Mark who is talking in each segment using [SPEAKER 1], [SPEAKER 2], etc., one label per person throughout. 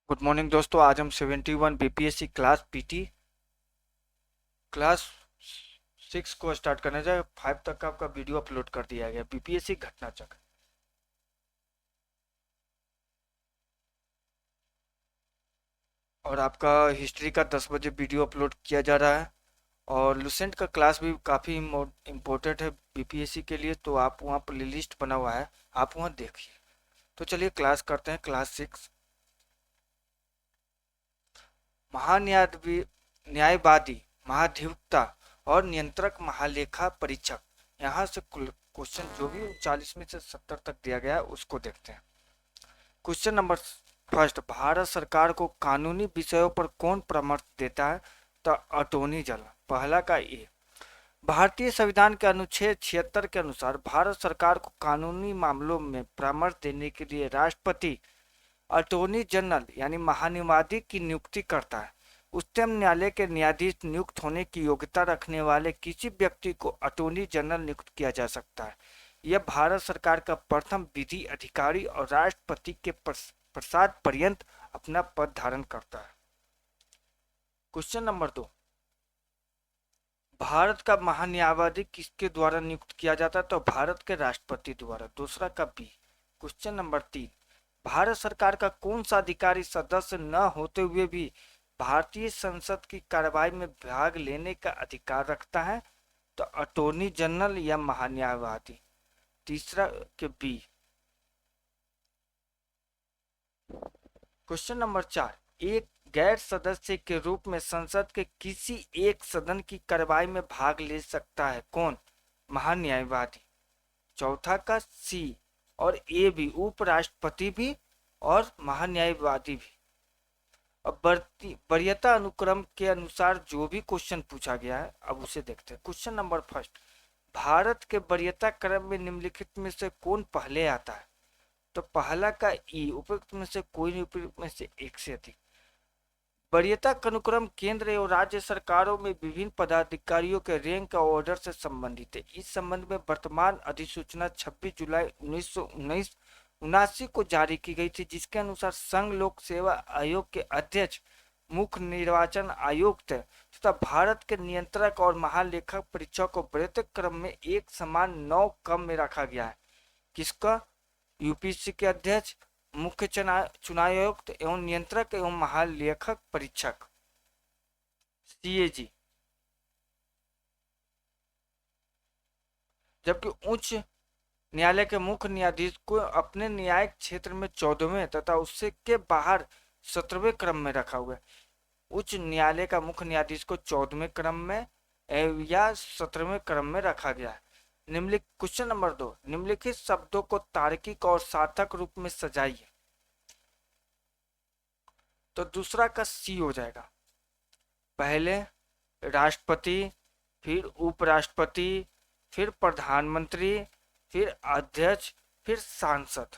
[SPEAKER 1] Good morning दोस्तों। आज हम 71 बीपीएससी क्लास पीटी क्लास 6 को स्टार्ट करने जाए। 5 तक का आपका वीडियो अपलोड कर दिया गया। बीपीएससी घटना चक्र और आपका हिस्ट्री का 10 बजे वीडियो अपलोड किया जा रहा है। और लुसेंट का क्लास भी काफ़ी इम्पोर्टेंट है बीपीएससी के लिए, तो आप वहाँ प्ले लिस्ट बना हुआ है, आप वहाँ देखिए। तो चलिए क्लास करते हैं। क्लास 6 महान्यायवी न्यायवादी, महाधिवक्ता और नियंत्रक, महालेखा परीक्षक। यहाँ से क्वेश्चन जो भी 40 में से 70 तक दिया गया है उसको देखते हैं। क्वेश्चन नंबर फर्स्ट, भारत सरकार को कानूनी विषयों पर कौन परामर्श देता है? तो अटॉर्नी जनरल। पहला का ए, भारतीय संविधान के अनुच्छेद 76 के अनुसार भारत सरकार को कानूनी मामलों में परामर्श देने के लिए राष्ट्रपति अटॉर्नी जनरल यानी महान्यायवादी की नियुक्ति करता है। उच्चतम न्यायालय के न्यायाधीश नियुक्त होने की योग्यता रखने वाले किसी व्यक्ति को अटॉर्नी जनरल नियुक्त किया जा सकता है। यह भारत सरकार का प्रथम विधि अधिकारी और राष्ट्रपति के प्रसाद पर्यंत अपना पद धारण करता है। क्वेश्चन नंबर 2, भारत का महान्यायवादी किसके द्वारा नियुक्त किया जाता है? तो भारत के राष्ट्रपति द्वारा। दूसरा का बी। क्वेश्चन नंबर 3, भारत सरकार का कौन सा अधिकारी सदस्य न होते हुए भी भारतीय संसद की कार्यवाही में भाग लेने का अधिकार रखता है? तो अटॉर्नी जनरल या महान्यायवादी। तीसरा के बी। क्वेश्चन नंबर 4, एक गैर सदस्य के रूप में संसद के किसी एक सदन की कार्यवाही में भाग ले सकता है? कौन? महान्यायवादी। चौथा का सी और ए भी, उपराष्ट्रपति भी और महान्यायवादी भी। अब वरीयता अनुक्रम के अनुसार जो भी क्वेश्चन पूछा गया है अब उसे देखते हैं। क्वेश्चन नंबर फर्स्ट, भारत के वरीयता क्रम में निम्नलिखित में से कौन पहले आता है? तो पहला का ई, उपयुक्त में से कोई नहीं, उपयुक्त में से एक से अधिक। वरीयता अनुक्रम केंद्र एवं राज्य सरकारों में विभिन्न पदाधिकारियों के रैंक और ऑर्डर से संबंधित है। इस संबंध में वर्तमान अधिसूचना 26 जुलाई 1979 को जारी की गई थी, जिसके अनुसार संघ लोक सेवा आयोग के अध्यक्ष मुख्य निर्वाचन आयुक्त तथा भारत के नियंत्रक और महालेखक परीक्षक को वरीयता क्रम में एक समान 9 क्रम में रखा गया है। किसका? यूपीएससी के अध्यक्ष, मुख्य चुनाव आयुक्त एवं नियंत्रक एवं महालेखक परीक्षक, सीएजी। जबकि उच्च न्यायालय के मुख्य न्यायाधीश को अपने न्यायिक क्षेत्र में 14वें तथा उससे के बाहर 17वें क्रम में रखा हुआ है। उच्च न्यायालय का मुख्य न्यायाधीश को 14वें क्रम में या 17वें क्रम में रखा गया है। निम्नलिखित क्वेश्चन नंबर 2, निम्नलिखित शब्दों को तार्किक और सार्थक रूप में सजाइए। तो दूसरा का सी हो जाएगा। पहले राष्ट्रपति, फिर उपराष्ट्रपति, फिर प्रधानमंत्री, फिर अध्यक्ष, फिर सांसद।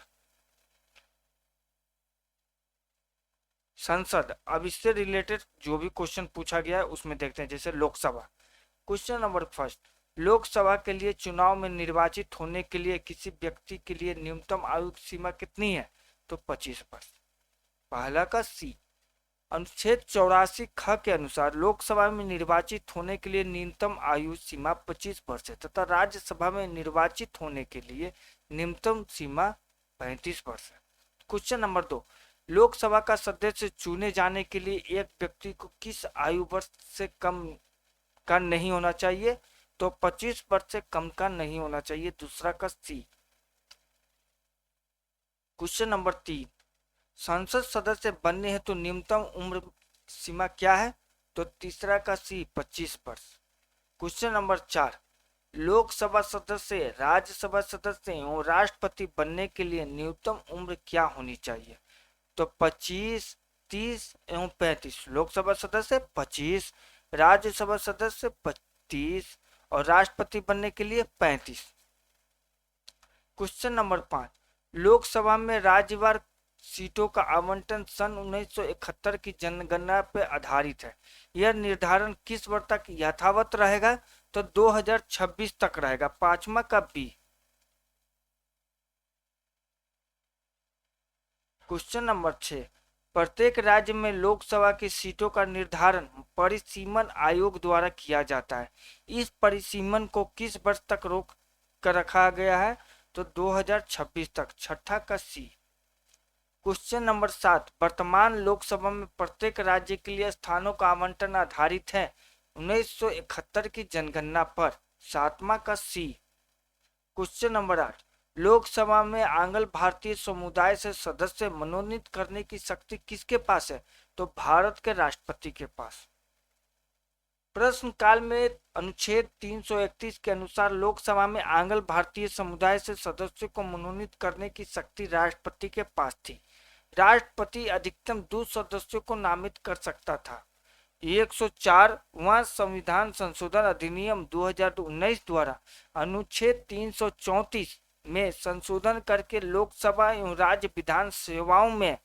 [SPEAKER 1] संसद, अब इससे रिलेटेड जो भी क्वेश्चन पूछा गया है उसमें देखते हैं। जैसे Lok Sabha. Question number first, Lok Sabha के लिए चुनाव में निर्वाचित होने के लिए किसी व्यक्ति के लिए न्यूनतम आयु सीमा कितनी है? तो 25 वर्ष। पहला का सी, अनुच्छेद 84 ख के अनुसार लोकसभा में निर्वाचित होने के लिए न्यूनतम आयु सीमा 25 वर्ष है तथा राज्यसभा में निर्वाचित होने के लिए न्यूनतम सीमा 35 वर्ष है। क्वेश्चन नंबर 2, लोकसभा का सदस्य चुने जाने के लिए एक व्यक्ति को किस आयु वर्ष से कम का नहीं होना चाहिए? तो 25 वर्ष से कम का नहीं होना चाहिए। दूसरा का सी। क्वेश्चन नंबर 3, संसद सदस्य बनने हेतु तो न्यूनतम उम्र सीमा क्या है? तो तीसरा का सी, 25 वर्ष। क्वेश्चन नंबर 4, लोकसभा सदस्य, राज्यसभा सदस्य एवं राष्ट्रपति बनने के लिए न्यूनतम उम्र क्या होनी चाहिए? तो 25, 30 एवं 35। लोकसभा सदस्य 25, राज्यसभा सदस्य 30 और राष्ट्रपति बनने के लिए 35। क्वेश्चन नंबर 5, लोकसभा में राज्यवार सीटों का आवंटन सन 1971 की जनगणना पर आधारित है। यह निर्धारण किस वर्ष तक यथावत रहेगा? तो 2026 तक रहेगा। पांचवा का बी। क्वेश्चन नंबर 6, प्रत्येक राज्य में लोकसभा की सीटों का निर्धारण परिसीमन आयोग द्वारा किया जाता है। इस परिसीमन को किस वर्ष तक रोक कर रखा गया है? तो 2026 तक। छठा का सी। क्वेश्चन नंबर 7, वर्तमान लोकसभा में प्रत्येक राज्य के लिए स्थानों का आवंटन आधारित है 1971 की जनगणना पर। सातवां का सी। क्वेश्चन नंबर 8, लोकसभा में आंग्ल भारतीय समुदाय से सदस्य मनोनीत करने की शक्ति किसके पास है? तो भारत के राष्ट्रपति के पास। प्रश्न काल में अनुच्छेद 331 के अनुसार लोकसभा में आंग्ल भारतीय समुदाय से सदस्यों को मनोनीत करने की शक्ति राष्ट्रपति के पास थी। राष्ट्रपति अधिकतम 2 सदस्यों को नामित कर सकता था। 104वां संविधान संशोधन अधिनियम 2019 द्वारा अनुच्छेद 334 में संशोधन करके लोकसभा एवं राज्य विधान सेवाओं में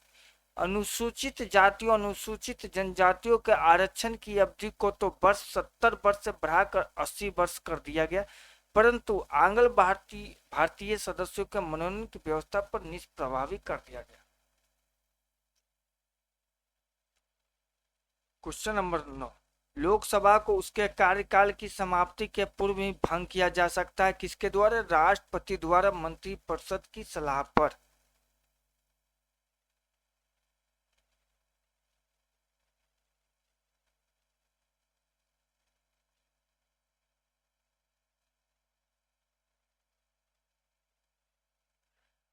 [SPEAKER 1] अनुसूचित जातियों अनुसूचित जनजातियों के आरक्षण की अवधि को तो 70 वर्ष से बढ़ाकर 80 वर्ष कर दिया गया, परंतु आंग्ल भारतीय सदस्यों के मनोनयन की व्यवस्था पर निष्प्रभावी कर दिया गया। क्वेश्चन नंबर 9, लोकसभा को उसके कार्यकाल की समाप्ति के पूर्व ही भंग किया जा सकता है किसके द्वारा? राष्ट्रपति द्वारा मंत्रिपरिषद की सलाह पर।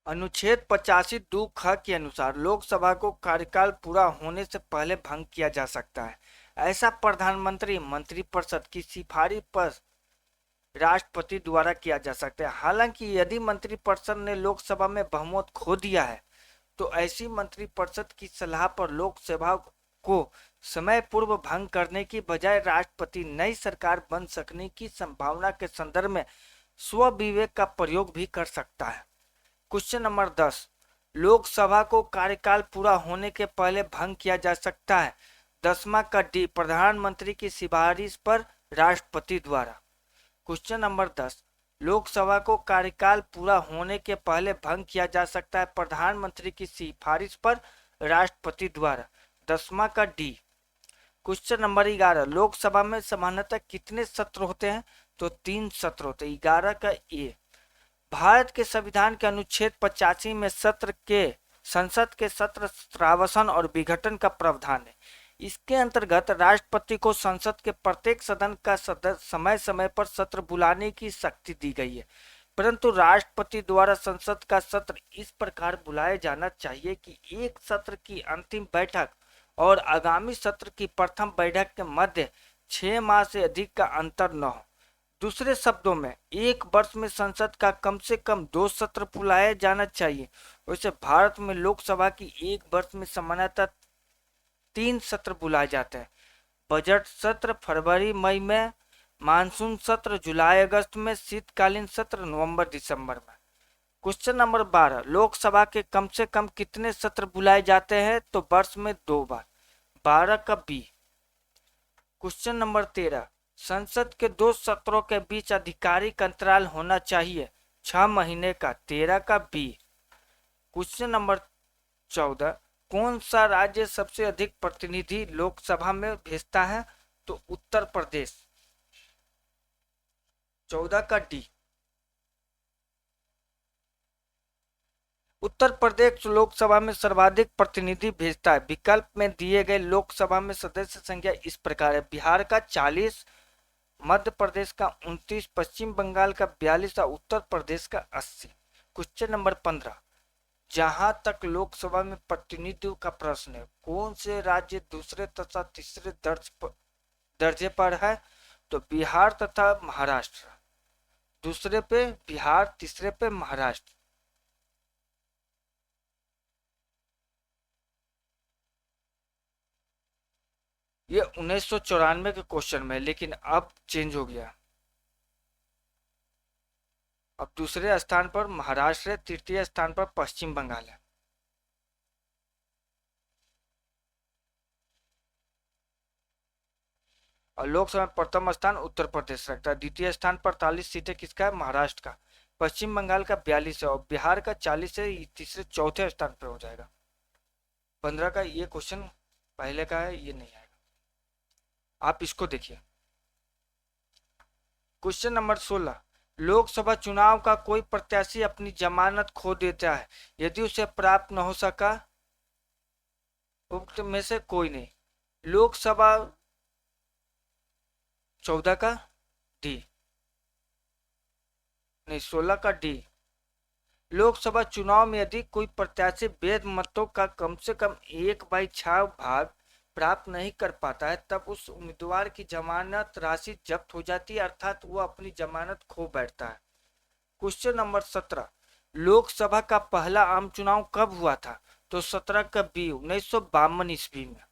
[SPEAKER 1] अनुच्छेद 85 दो ख के अनुसार लोकसभा को कार्यकाल पूरा होने से पहले भंग किया जा सकता है। ऐसा प्रधानमंत्री मंत्रिपरिषद की सिफारिश पर राष्ट्रपति द्वारा किया जा सकता है। हालांकि यदि मंत्रिपरिषद ने लोकसभा में बहुमत खो दिया है तो ऐसी मंत्रिपरिषद की सलाह पर लोकसभा को समय पूर्व भंग करने की बजाय राष्ट्रपति नई सरकार बन सकने की संभावना के संदर्भ में स्वविवेक का प्रयोग भी कर सकता है। क्वेश्चन नंबर 10, लोकसभा को कार्यकाल पूरा होने के पहले भंग किया जा सकता है। 10वां का डी, प्रधानमंत्री की सिफारिश पर राष्ट्रपति द्वारा। क्वेश्चन नंबर 10, लोकसभा को कार्यकाल पूरा होने के पहले भंग किया जा सकता है प्रधानमंत्री की सिफारिश पर राष्ट्रपति द्वारा। 10वां का डी। क्वेश्चन नंबर 11, लोकसभा में सामान्यतः कितने सत्र होते हैं? तो 3 सत्र होते हैं। 11 का ए। भारत के संविधान के अनुच्छेद 85 में संसद के सत्र श्रावसन और विघटन का प्रावधान है। इसके अंतर्गत राष्ट्रपति को संसद के प्रत्येक सदन का समय समय पर सत्र बुलाने की शक्ति दी गई है, परंतु राष्ट्रपति द्वारा संसद का सत्र इस प्रकार बुलाया जाना चाहिए कि एक सत्र की अंतिम बैठक और आगामी सत्र की प्रथम बैठक के मध्य 6 माह से अधिक का अंतर न हो। दूसरे शब्दों में एक वर्ष में संसद का कम से कम 2 सत्र बुलाया जाना चाहिए। वैसे भारत में लोकसभा की एक वर्ष में सामान्यतः 3 सत्र बुलाए जाते हैं। बजट सत्र फरवरी मई में, मानसून सत्र जुलाई अगस्त में, शीतकालीन सत्र नवंबर दिसंबर में। क्वेश्चन नंबर 12, लोकसभा के कम से कम कितने सत्र बुलाए जाते हैं? तो वर्ष में 2 बार। 12 का बी। क्वेश्चन नंबर 13, संसद के 2 सत्रों के बीच आधिकारिक अंतराल होना चाहिए 6 महीने का। 13 का बी। क्वेश्चन नंबर 14, कौन सा राज्य सबसे अधिक प्रतिनिधि लोकसभा में भेजता है? तो उत्तर प्रदेश। 14 का डी। उत्तर प्रदेश लोकसभा में सर्वाधिक प्रतिनिधि भेजता है। विकल्प में दिए गए लोकसभा में सदस्य संख्या इस प्रकार है: बिहार का 40, मध्य प्रदेश का 29, पश्चिम बंगाल का 42 और उत्तर प्रदेश का 80। क्वेश्चन नंबर 15, जहां तक लोकसभा में प्रतिनिधित्व का प्रश्न है, कौन से राज्य दूसरे तथा तीसरे दर्जे पर है? तो बिहार तथा महाराष्ट्र। दूसरे पे बिहार, तीसरे पे महाराष्ट्र। ये 1994 के क्वेश्चन में, लेकिन अब चेंज हो गया। अब दूसरे स्थान पर महाराष्ट्र है, तृतीय स्थान पर पश्चिम बंगाल है। और लोकसभा में प्रथम स्थान उत्तर प्रदेश रखता है। द्वितीय स्थान पर 43 सीटें किसका है? महाराष्ट्र का। पश्चिम बंगाल का 42 है और बिहार का 40 है। तीसरे चौथे स्थान पर हो जाएगा। 15 का ये क्वेश्चन पहले का है, ये नहीं आएगा। आप इसको देखिए, क्वेश्चन नंबर 16। लोकसभा चुनाव का कोई प्रत्याशी अपनी जमानत खो देता है यदि उसे प्राप्त न हो सका उक्त में से कोई नहीं। लोकसभा 14 का डी, नहीं 16 का डी। लोकसभा चुनाव में यदि कोई प्रत्याशी वैध मतों का कम से कम 1/6 भाग प्राप्त नहीं कर पाता है तब उस उम्मीदवार की जमानत राशि जब्त हो जाती है, अर्थात वह अपनी जमानत खो बैठता है। Question number 17। लोकसभा का पहला आम चुनाव कब हुआ था? तो 17 का बी, 1952 ईस्वी में।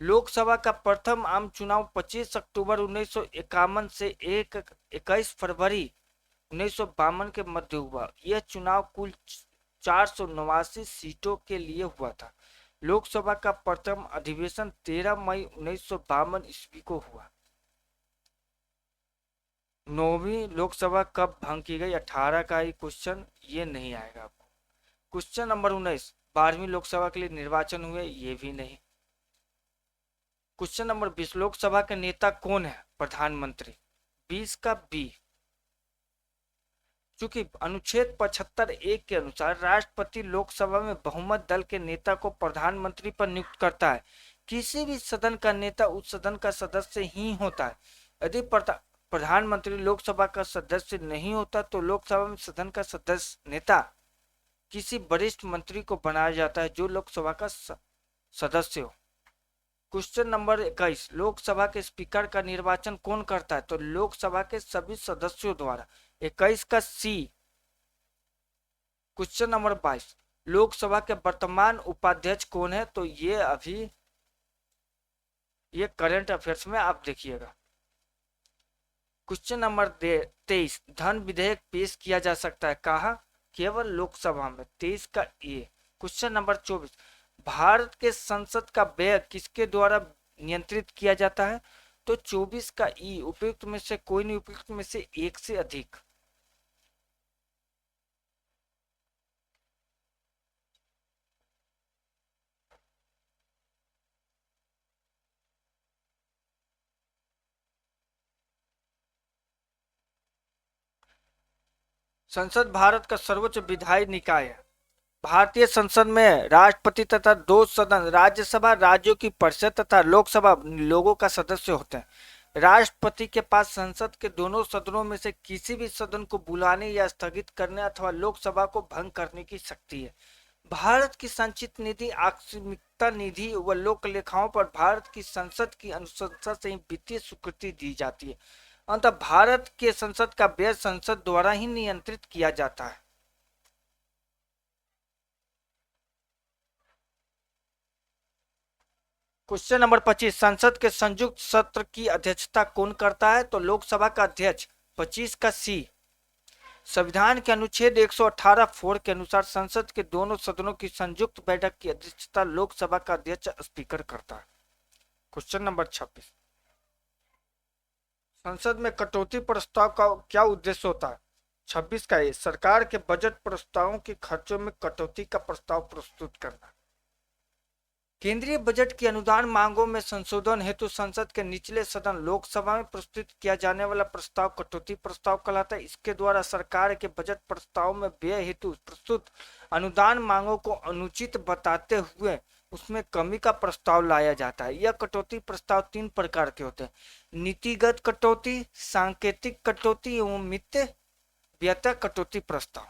[SPEAKER 1] लोकसभा का प्रथम आम चुनाव 25 अक्टूबर 1951 से 21 फरवरी 1952 के मध्य हुआ। यह चुनाव कुल 489 सीटों के लिए हुआ था। लोकसभा का प्रथम अधिवेशन 13 मई 1952 ईस्वी को हुआ। 9वीं लोकसभा कब भंग की गई? 18 का ही क्वेश्चन, ये नहीं आएगा आपको। Question number 19। 12वीं लोकसभा के लिए निर्वाचन हुए? ये भी नहीं। Question number 20। लोकसभा के नेता कौन है? प्रधानमंत्री। 20 का बी। चूंकि अनुच्छेद 75(1) के अनुसार राष्ट्रपति लोकसभा में बहुमत दल के नेता को प्रधानमंत्री पर नियुक्त करता है। किसी भी सदन का नेता उस सदन का सदस्य ही होता है। यदि प्रधानमंत्री लोकसभा का सदस्य नहीं होता तो लोकसभा में सदन का सदस्य नेता किसी वरिष्ठ मंत्री को बनाया जाता है जो लोकसभा का सदस्य हो। Question number 21। लोकसभा के स्पीकर का निर्वाचन कौन करता है? तो लोकसभा के सभी सदस्यों द्वारा। 21 का सी। Question number 22। लोकसभा के वर्तमान उपाध्यक्ष कौन है? तो ये करंट अफेयर्स में आप देखिएगा। Question number 23। धन विधेयक पेश किया जा सकता है कहाँ? केवल लोकसभा में। 23 का ए। Question number 24। भारत के संसद का व्यय किसके द्वारा नियंत्रित किया जाता है? तो 24 का ई। उपयुक्त में से कोई नहीं, उपयुक्त में से एक से अधिक। संसद भारत का सर्वोच्च विधायी निकाय है। भारतीय संसद में राष्ट्रपति तथा 2 सदन राज्यसभा राज्यों की परिषद तथा लोकसभा लोगों का सदस्य होते हैं। राष्ट्रपति के पास संसद के दोनों सदनों में से किसी भी सदन को बुलाने या स्थगित करने अथवा लोकसभा को भंग करने की शक्ति है। भारत की संचित निधि, आकस्मिकता निधि व लोक लेखाओं पर भारत की संसद की अनुशंसा से ही वित्तीय स्वीकृति दी जाती है। अंततः भारत के संसद का व्यय संसद द्वारा ही नियंत्रित किया जाता है। Question number 25। संसद के संयुक्त सत्र की अध्यक्षता कौन करता है? तो लोकसभा का अध्यक्ष। 25 का सी। संविधान के अनुच्छेद 118(4) के अनुसार संसद के दोनों सदनों की संयुक्त बैठक की अध्यक्षता लोकसभा का अध्यक्ष स्पीकर करता है। Question number 26। संसद में कटौती प्रस्ताव का क्या उद्देश्य होता है? 26 का ये। सरकार के बजट प्रस्तावों के खर्चों में कटौती का प्रस्ताव प्रस्तुत करना। केंद्रीय बजट की अनुदान मांगों में संशोधन हेतु संसद के निचले सदन लोकसभा में प्रस्तुत किया जाने वाला प्रस्ताव कटौती प्रस्ताव कहलाता है। इसके द्वारा सरकार के बजट प्रस्ताव में व्यय हेतु प्रस्तुत अनुदान मांगों को अनुचित बताते हुए उसमें कमी का प्रस्ताव लाया जाता है। यह कटौती प्रस्ताव 3 प्रकार के होते हैं: नीतिगत कटौती, सांकेतिक कटौती एवं व्यय कटौती प्रस्ताव।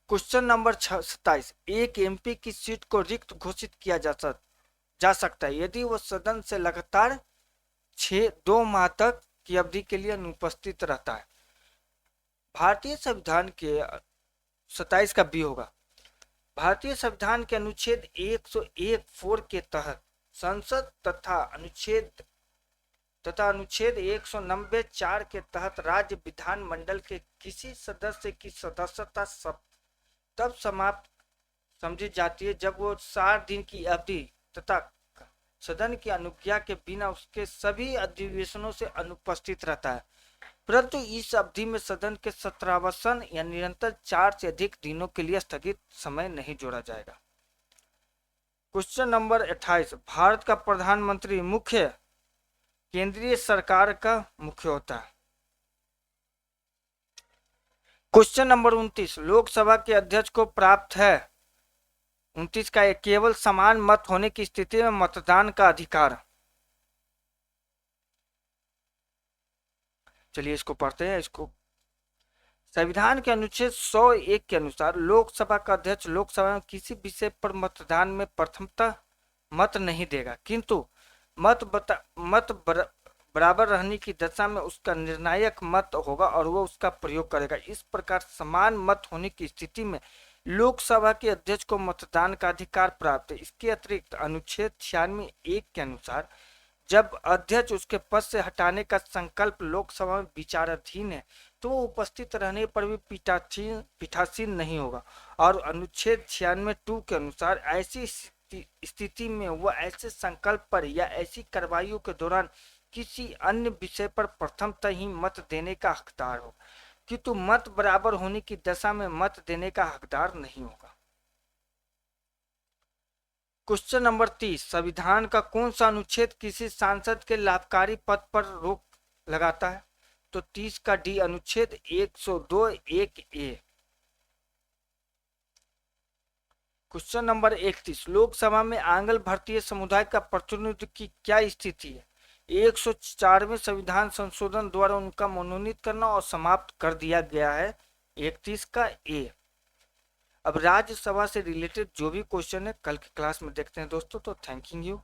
[SPEAKER 1] Question number 27। एक एमपी की सीट को रिक्त घोषित किया जा सकता है यदि वह सदन से लगातार 2 माह तक की अवधि के लिए अनुपस्थित रहता है। भारतीय संविधान के 27 का बी होगा। भारतीय संविधान के अनुच्छेद 101(4) के तहत संसद तथा अनुच्छेद 190(4) के तहत राज्य विधानमंडल के किसी सदस्य की सदस्यता तब समाप्त समझी जाती है जब वो 60 दिन की अवधि तथा सदन की अनुज्ञा के बिना उसके सभी अधिवेशनों से अनुपस्थित रहता है। परंतु इस अवधि में सदन के सत्रावसान या निरंतर 4 से अधिक दिनों के लिए स्थगित समय नहीं जोड़ा जाएगा। क्वेश्चन नंबर 28, भारत का प्रधानमंत्री मुख्य केंद्रीय सरकार का मुख्य होता है। क्वेश्चन नंबर 29, लोकसभा के अध्यक्ष को प्राप्त है 29 का केवल समान मत होने की स्थिति में मतदान का अधिकार। चलिए इसको पढ़ते हैं। इसको संविधान के अनुच्छेद 101 के अनुसार लोकसभा का अध्यक्ष लोकसभा में किसी विषय पर मतदान में प्रथमतः मत नहीं देगा, किंतु बराबर रहने की दशा में उसका निर्णायक मत होगा और वह उसका प्रयोग करेगा। इस प्रकार समान मत होने की स्थिति में लोकसभा के अध्यक्ष को मतदान का अधिकार प्राप्त है। इसके अतिरिक्त अनुच्छेद 96(1) के अनुसार जब अध्यक्ष उसके पद से हटाने का संकल्प लोकसभा में विचाराधीन है तो वो उपस्थित रहने पर भी पीठासीन नहीं होगा। और अनुच्छेद 96(2) के अनुसार ऐसी स्थिति में वह ऐसे संकल्प पर या ऐसी कार्रवाइयों के दौरान किसी अन्य विषय पर प्रथमतः ही मत देने का हकदार हो, किंतु मत बराबर होने की दशा में मत देने का हकदार नहीं होगा। क्वेश्चन नंबर 30, संविधान का कौन सा अनुच्छेद किसी सांसद के लाभकारी पद पर रोक लगाता है? तो 30 का डी अनुच्छेद 102(1)(a। क्वेश्चन नंबर 31, लोकसभा में आंग्ल भारतीय समुदाय का प्रतिनिधित्व की क्या स्थिति है? 104वें संविधान संशोधन द्वारा उनका मनोनीत करना और समाप्त कर दिया गया है। 31 का ए। अब राज्यसभा से रिलेटेड जो भी क्वेश्चन है कल की क्लास में देखते हैं दोस्तों। तो थैंक यू।